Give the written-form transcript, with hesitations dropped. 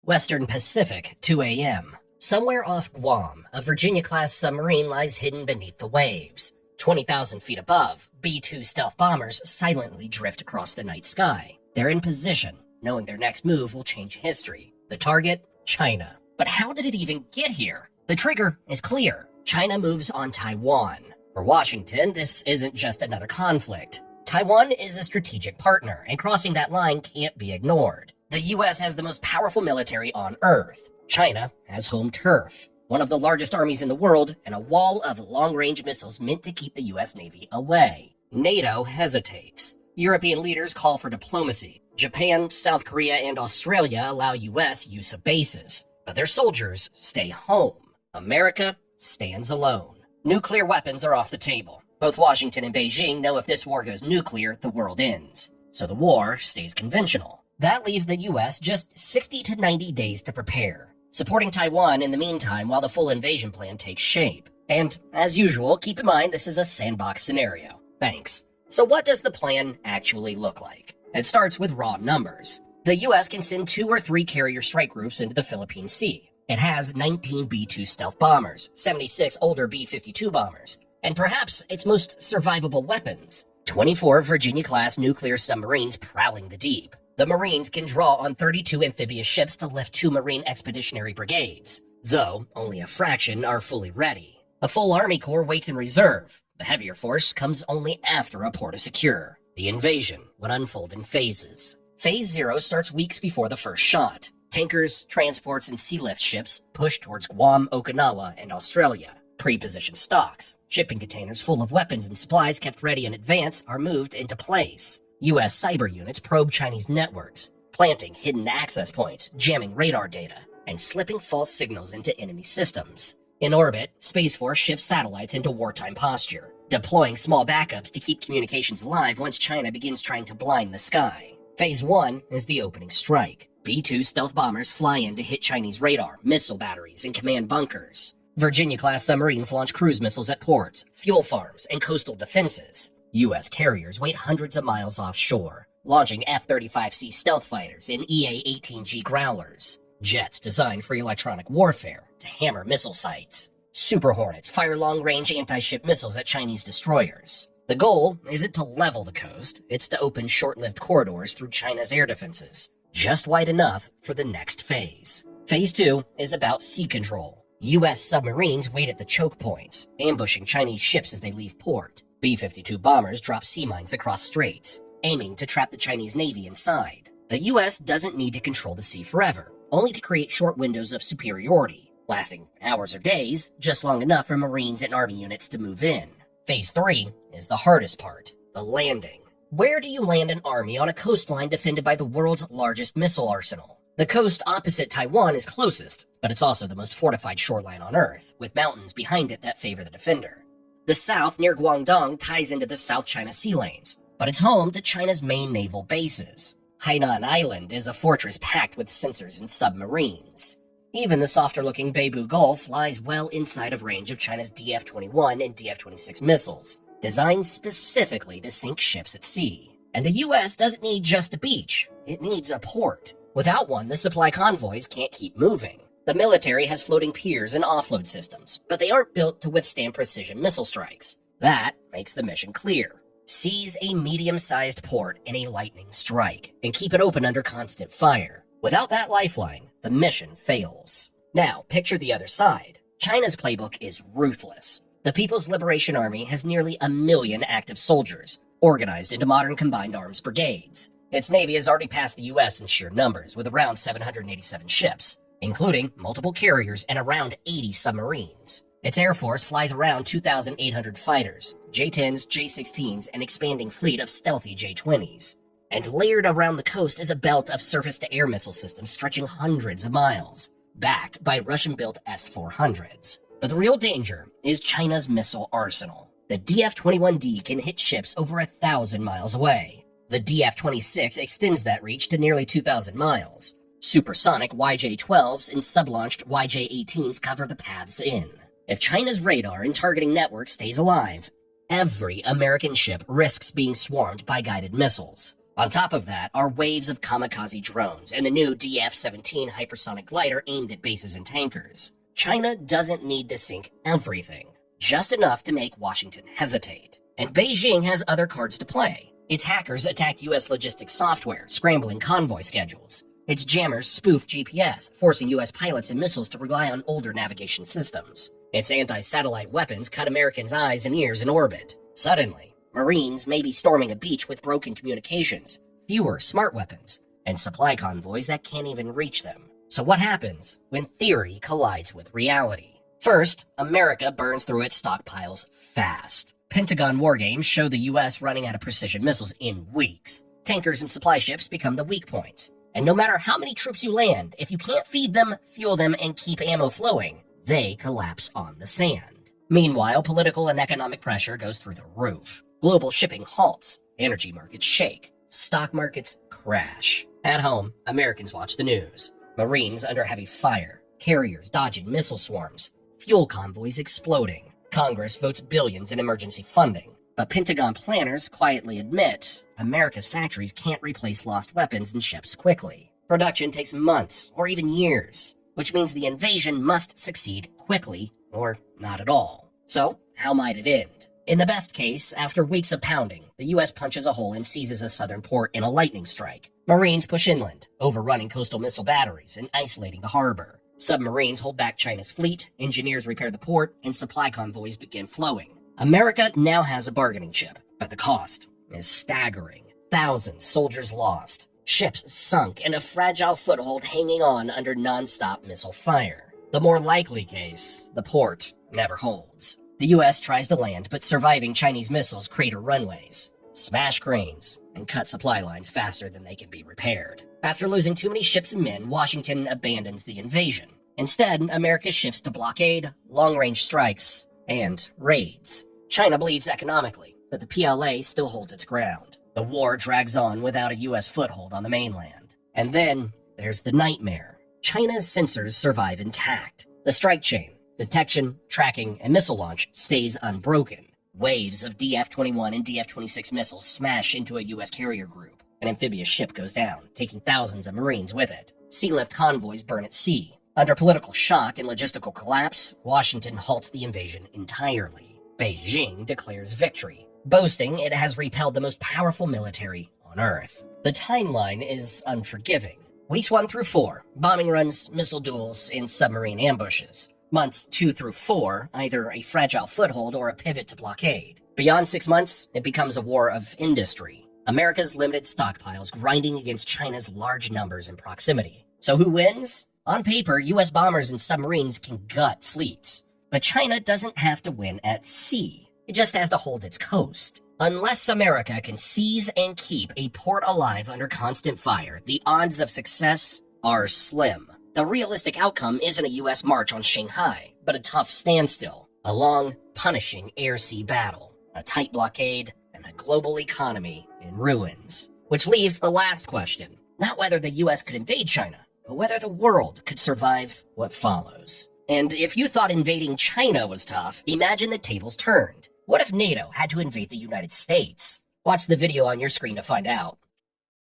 Western Pacific, 2 a.m. Somewhere off Guam, a Virginia-class submarine lies hidden beneath the waves. 20,000 feet above, B-2 stealth bombers silently drift across the night sky. They're in position, knowing their next move will change history. The target? China. But how did it even get here? The trigger is clear. China moves on Taiwan. For Washington, this isn't just another conflict. Taiwan is a strategic partner, and crossing that line can't be ignored. The US has the most powerful military on Earth. China has home turf, one of the largest armies in the world, and a wall of long-range missiles meant to keep the US Navy away. NATO hesitates. European leaders call for diplomacy. Japan, South Korea, and Australia allow US use of bases, but their soldiers stay home. America stands alone. Nuclear weapons are off the table. Both Washington and Beijing know if this war goes nuclear, the world ends. So the war stays conventional. That leaves the US just 60 to 90 days to prepare, supporting Taiwan in the meantime while the full invasion plan takes shape. And, as usual, keep in mind this is a sandbox scenario. Thanks. So what does the plan actually look like? It starts with raw numbers. The US can send 2 or 3 carrier strike groups into the Philippine Sea. It has 19 B-2 stealth bombers, 76 older B-52 bombers, and perhaps its most survivable weapons, 24 Virginia-class nuclear submarines prowling the deep. The Marines can draw on 32 amphibious ships to lift 2 Marine expeditionary brigades, though only a fraction are fully ready. A full Army Corps waits in reserve. The heavier force comes only after a port is secure. The invasion would unfold in phases. Phase 0 starts weeks before the first shot. Tankers, transports, and sea lift ships push towards Guam, Okinawa, and Australia. Pre-positioned stocks, shipping containers full of weapons and supplies kept ready in advance, are moved into place. U.S. cyber units probe Chinese networks, planting hidden access points, jamming radar data, and slipping false signals into enemy systems. In orbit, Space Force shifts satellites into wartime posture, deploying small backups to keep communications alive once China begins trying to blind the sky. Phase 1 is the opening strike. B-2 stealth bombers fly in to hit Chinese radar, missile batteries, and command bunkers. Virginia-class submarines launch cruise missiles at ports, fuel farms, and coastal defenses. U.S. carriers wait hundreds of miles offshore, launching F-35C stealth fighters and EA-18G Growlers. Jets designed for electronic warfare to hammer missile sites. Super Hornets fire long-range anti-ship missiles at Chinese destroyers. The goal isn't to level the coast, it's to open short-lived corridors through China's air defenses, just wide enough for the next phase. Phase 2 is about sea control. U.S. submarines wait at the choke points, ambushing Chinese ships as they leave port. B-52 bombers drop sea mines across straits, aiming to trap the Chinese Navy inside. The U.S. doesn't need to control the sea forever, only to create short windows of superiority, lasting hours or days, just long enough for Marines and Army units to move in. Phase 3 is the hardest part, the landing. Where do you land an army on a coastline defended by the world's largest missile arsenal? The coast opposite Taiwan is closest, but it's also the most fortified shoreline on Earth, with mountains behind it that favor the defender. The south near Guangdong ties into the South China Sea lanes, but it's home to China's main naval bases. Hainan Island is a fortress packed with sensors and submarines. Even the softer-looking Beibu Gulf lies well inside of range of China's DF-21 and DF-26 missiles, designed specifically to sink ships at sea. And the U.S. doesn't need just a beach, it needs a port. Without one, the supply convoys can't keep moving. The military has floating piers and offload systems, but they aren't built to withstand precision missile strikes. That makes the mission clear. Seize a medium-sized port in a lightning strike, and keep it open under constant fire. Without that lifeline, the mission fails. Now, picture the other side. China's playbook is ruthless. The People's Liberation Army has nearly 1 million active soldiers, organized into modern combined arms brigades. Its navy has already passed the U.S. in sheer numbers, with around 787 ships, including multiple carriers and around 80 submarines. Its air force flies around 2,800 fighters, J-10s, J-16s, and expanding fleet of stealthy J-20s. And layered around the coast is a belt of surface-to-air missile systems stretching hundreds of miles, backed by Russian-built S-400s. But the real danger is China's missile arsenal. The DF-21D can hit ships over 1,000 miles away. The DF-26 extends that reach to nearly 2,000 miles. Supersonic YJ-12s and sublaunched YJ-18s cover the paths in. If China's radar and targeting network stays alive, every American ship risks being swarmed by guided missiles. On top of that are waves of kamikaze drones and the new DF-17 hypersonic glider aimed at bases and tankers. China doesn't need to sink everything, just enough to make Washington hesitate. And Beijing has other cards to play. Its hackers attacked U.S. logistics software, scrambling convoy schedules. Its jammers spoofed GPS, forcing U.S. pilots and missiles to rely on older navigation systems. Its anti-satellite weapons cut Americans' eyes and ears in orbit. Suddenly, Marines may be storming a beach with broken communications, fewer smart weapons, and supply convoys that can't even reach them. So what happens when theory collides with reality? First, America burns through its stockpiles fast. Pentagon war games show the U.S. running out of precision missiles in weeks. Tankers and supply ships become the weak points. And no matter how many troops you land, if you can't feed them, fuel them, and keep ammo flowing, they collapse on the sand. Meanwhile, political and economic pressure goes through the roof. Global shipping halts, energy markets shake, stock markets crash. At home, Americans watch the news. Marines under heavy fire, carriers dodging missile swarms, fuel convoys exploding. Congress votes billions in emergency funding. But Pentagon planners quietly admit America's factories can't replace lost weapons and ships quickly. Production takes months or even years, which means the invasion must succeed quickly or not at all. So, how might it end? In the best case, after weeks of pounding, the U.S. punches a hole and seizes a southern port in a lightning strike. Marines push inland, overrunning coastal missile batteries and isolating the harbor. Submarines hold back China's fleet, engineers repair the port, and supply convoys begin flowing. America now has a bargaining chip, but the cost is staggering. Thousands soldiers lost, ships sunk, and a fragile foothold hanging on under non-stop missile fire. The more likely case, the port never holds. The U.S. tries to land, but surviving Chinese missiles crater runways, smash cranes, and cut supply lines faster than they can be repaired. After losing too many ships and men, Washington abandons the invasion. Instead, America shifts to blockade, long-range strikes, and raids. China bleeds economically, but the PLA still holds its ground. The war drags on without a U.S. foothold on the mainland. And then there's the nightmare. China's sensors survive intact. The strike chain, detection, tracking, and missile launch stays unbroken. Waves of DF-21 and DF-26 missiles smash into a U.S. carrier group. An amphibious ship goes down, taking thousands of Marines with it. Sea-lift convoys burn at sea. Under political shock and logistical collapse, Washington halts the invasion entirely. Beijing declares victory, boasting it has repelled the most powerful military on Earth. The timeline is unforgiving. Weeks 1 through 4, bombing runs, missile duels, and submarine ambushes. Months 2 through 4, either a fragile foothold or a pivot to blockade. Beyond 6 months, it becomes a war of industry. America's limited stockpiles grinding against China's large numbers and proximity. So who wins? On paper, U.S. bombers and submarines can gut fleets. But China doesn't have to win at sea. It just has to hold its coast. Unless America can seize and keep a port alive under constant fire, the odds of success are slim. The realistic outcome isn't a U.S. march on Shanghai, but a tough standstill, a long, punishing air-sea battle, a tight blockade, and a global economy in ruins. Which leaves the last question. Not whether the U.S. could invade China, but whether the world could survive what follows. And if you thought invading China was tough, imagine the tables turned. What if NATO had to invade the United States? Watch the video on your screen to find out.